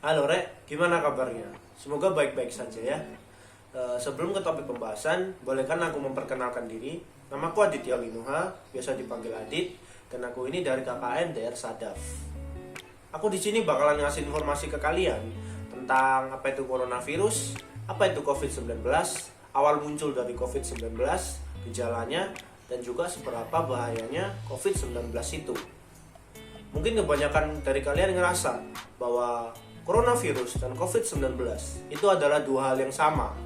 Halo Rek, gimana kabarnya? Semoga baik-baik saja ya. Sebelum ke topik pembahasan, bolehkan aku memperkenalkan diri. Namaku Aditya Linuha, biasa dipanggil Adit, dan aku ini dari KKN DR Sadaf. Aku di sini bakalan ngasih informasi ke kalian tentang apa itu coronavirus, apa itu COVID-19, awal muncul dari COVID-19, gejalanya, dan juga seberapa bahayanya COVID-19 itu. Mungkin kebanyakan dari kalian ngerasa bahwa coronavirus dan COVID-19 itu adalah dua hal yang sama.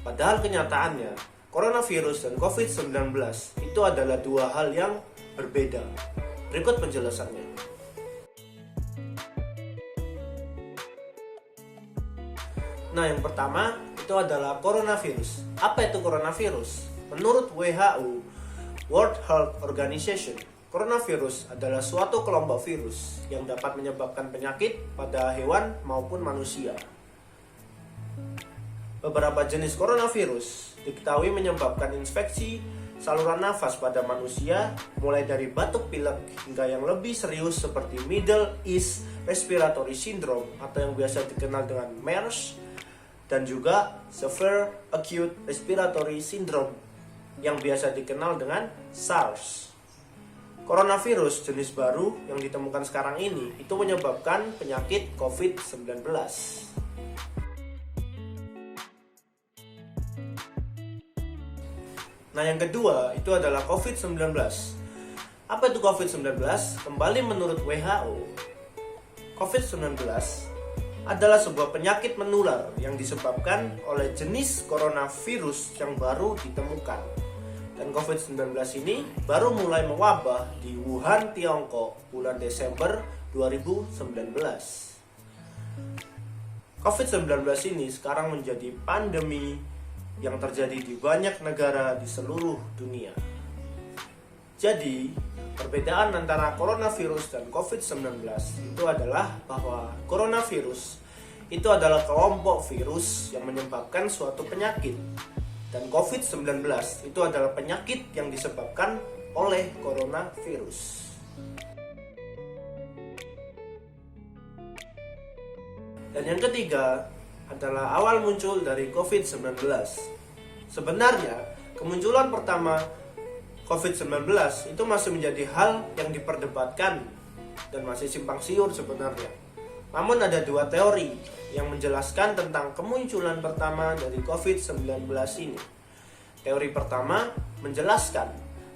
Padahal kenyataannya, coronavirus dan COVID-19 itu adalah dua hal yang berbeda. Berikut penjelasannya. Nah, yang pertama itu adalah coronavirus. Apa itu coronavirus? Menurut WHO, World Health Organization, coronavirus adalah suatu kelompok virus yang dapat menyebabkan penyakit pada hewan maupun manusia. Beberapa jenis coronavirus diketahui menyebabkan infeksi saluran nafas pada manusia, mulai dari batuk pilek hingga yang lebih serius seperti Middle East Respiratory Syndrome atau yang biasa dikenal dengan MERS, dan juga Severe Acute Respiratory Syndrome yang biasa dikenal dengan SARS. Coronavirus jenis baru yang ditemukan sekarang ini itu menyebabkan penyakit COVID-19. Nah, yang kedua itu adalah COVID-19. Apa itu COVID-19? Kembali menurut WHO, COVID-19 adalah sebuah penyakit menular yang disebabkan oleh jenis coronavirus yang baru ditemukan. Dan COVID-19 ini baru mulai mewabah di Wuhan, Tiongkok bulan Desember 2019. COVID-19 ini sekarang menjadi pandemi yang terjadi di banyak negara di seluruh dunia. Jadi, perbedaan antara coronavirus dan COVID-19 itu adalah bahwa coronavirus itu adalah kelompok virus yang menyebabkan suatu penyakit. Dan COVID-19 itu adalah penyakit yang disebabkan oleh coronavirus. Dan yang ketiga adalah awal muncul dari COVID-19. Sebenarnya, kemunculan pertama COVID-19 itu masih menjadi hal yang diperdebatkan dan masih simpang siur sebenarnya. Namun ada dua teori yang menjelaskan tentang kemunculan pertama dari COVID-19 ini. Teori pertama menjelaskan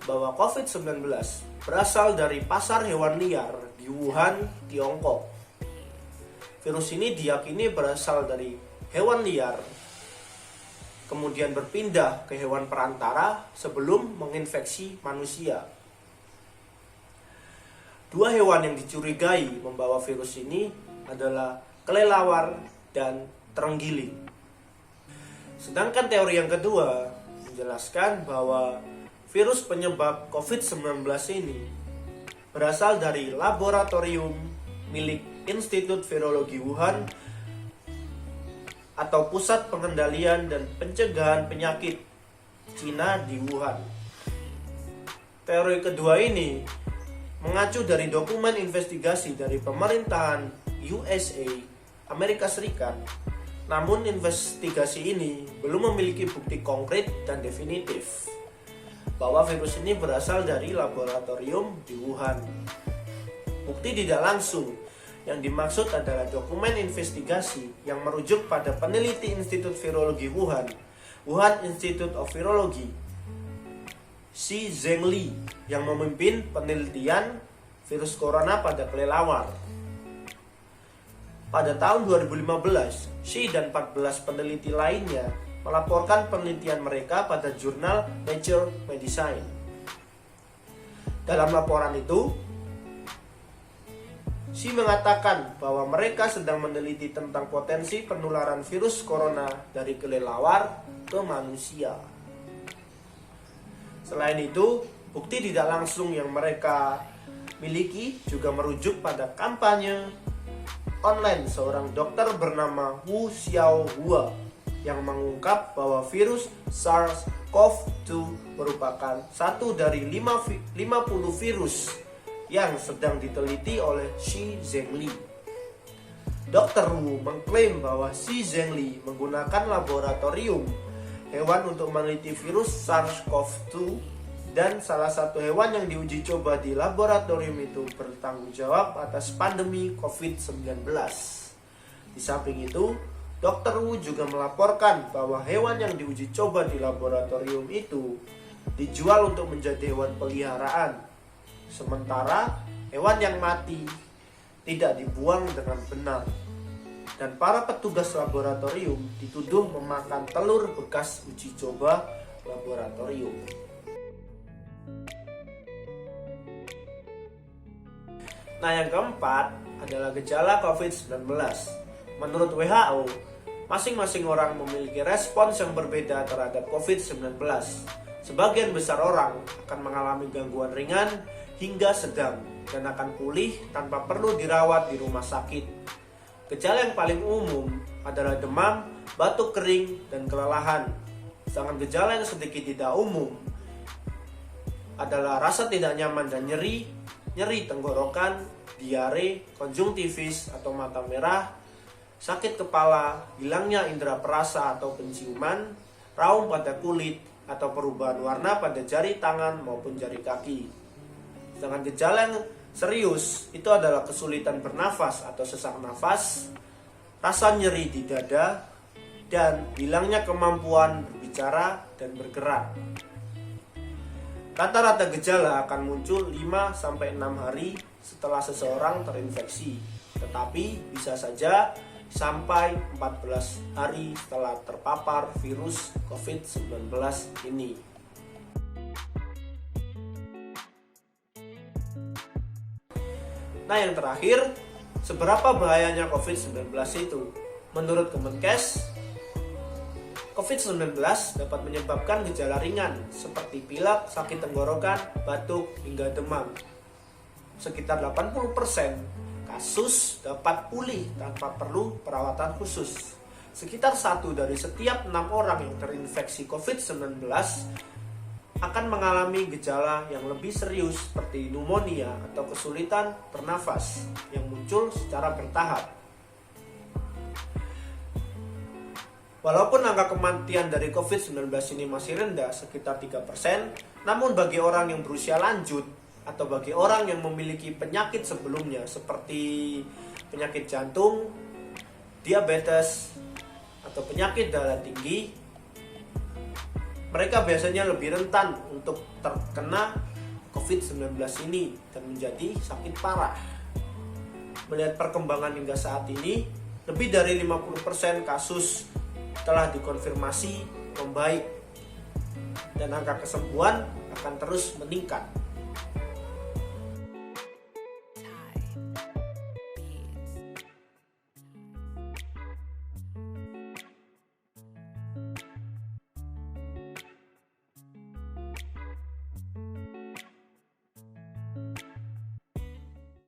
bahwa COVID-19 berasal dari pasar hewan liar di Wuhan, Tiongkok. Virus ini diyakini berasal dari hewan liar, kemudian berpindah ke hewan perantara sebelum menginfeksi manusia. Dua hewan yang dicurigai membawa virus ini adalah kelelawar dan terenggiling. Sedangkan teori yang kedua menjelaskan bahwa virus penyebab COVID-19 ini berasal dari laboratorium milik Institut Virologi Wuhan atau Pusat Pengendalian dan Pencegahan Penyakit Cina di Wuhan. Teori kedua ini mengacu dari dokumen investigasi dari pemerintahan USA, Amerika Serikat. Namun investigasi ini belum memiliki bukti konkret dan definitif bahwa virus ini berasal dari laboratorium di Wuhan. Bukti tidak langsung yang dimaksud adalah dokumen investigasi yang merujuk pada peneliti Institut Virologi Wuhan, Wuhan Institute of Virology, Shi Zhengli, yang memimpin penelitian virus corona pada kelelawar. Pada tahun 2015, Shi dan 14 peneliti lainnya melaporkan penelitian mereka pada jurnal Nature Medicine. Dalam laporan itu, Shi mengatakan bahwa mereka sedang meneliti tentang potensi penularan virus corona dari kelelawar ke manusia. Selain itu, bukti tidak langsung yang mereka miliki juga merujuk pada kampanye online seorang dokter bernama Wu Xiaohua yang mengungkap bahwa virus SARS-CoV-2 merupakan satu dari 50 virus yang sedang diteliti oleh Shi Zhengli. Dr. Wu mengklaim bahwa Xi Zhengli menggunakan laboratorium hewan untuk meneliti virus SARS-CoV-2 dan salah satu hewan yang diuji coba di laboratorium itu bertanggung jawab atas pandemi COVID-19. Di samping itu, Dr. Wu juga melaporkan bahwa hewan yang diuji coba di laboratorium itu dijual untuk menjadi hewan peliharaan, sementara hewan yang mati tidak dibuang dengan benar. Dan para petugas laboratorium dituduh memakan telur bekas uji coba laboratorium. Nah, yang keempat adalah gejala COVID-19. Menurut WHO, masing-masing orang memiliki respons yang berbeda terhadap COVID-19. Sebagian besar orang akan mengalami gangguan ringan hingga sedang dan akan pulih tanpa perlu dirawat di rumah sakit. Gejala yang paling umum adalah demam, batuk kering, dan kelelahan. Sedangkan gejala yang sedikit tidak umum adalah rasa tidak nyaman dan nyeri tenggorokan, diare, konjungtivis atau mata merah, sakit kepala, hilangnya indera perasa atau penciuman, raung pada kulit, atau perubahan warna pada jari tangan maupun jari kaki. Sedangkan gejala yang serius itu adalah kesulitan bernafas atau sesak nafas, rasa nyeri di dada, dan hilangnya kemampuan berbicara dan bergerak. Rata-rata gejala akan muncul 5-6 hari setelah seseorang terinfeksi, tetapi bisa saja sampai 14 hari setelah terpapar virus COVID-19 ini. Nah, yang terakhir, seberapa bahayanya COVID-19 itu? Menurut Kemenkes, COVID-19 dapat menyebabkan gejala ringan seperti pilek, sakit tenggorokan, batuk, hingga demam. Sekitar 80% kasus dapat pulih tanpa perlu perawatan khusus. Sekitar 1 dari setiap 6 orang yang terinfeksi COVID-19 akan mengalami gejala yang lebih serius seperti pneumonia atau kesulitan bernafas yang muncul secara bertahap. Walaupun angka kematian dari COVID-19 ini masih rendah, sekitar 3%, namun bagi orang yang berusia lanjut atau bagi orang yang memiliki penyakit sebelumnya seperti penyakit jantung, diabetes, atau penyakit darah tinggi, mereka biasanya lebih rentan untuk terkena COVID-19 ini dan menjadi sakit parah. Melihat perkembangan hingga saat ini, lebih dari 50% kasus telah dikonfirmasi membaik dan angka kesembuhan akan terus meningkat.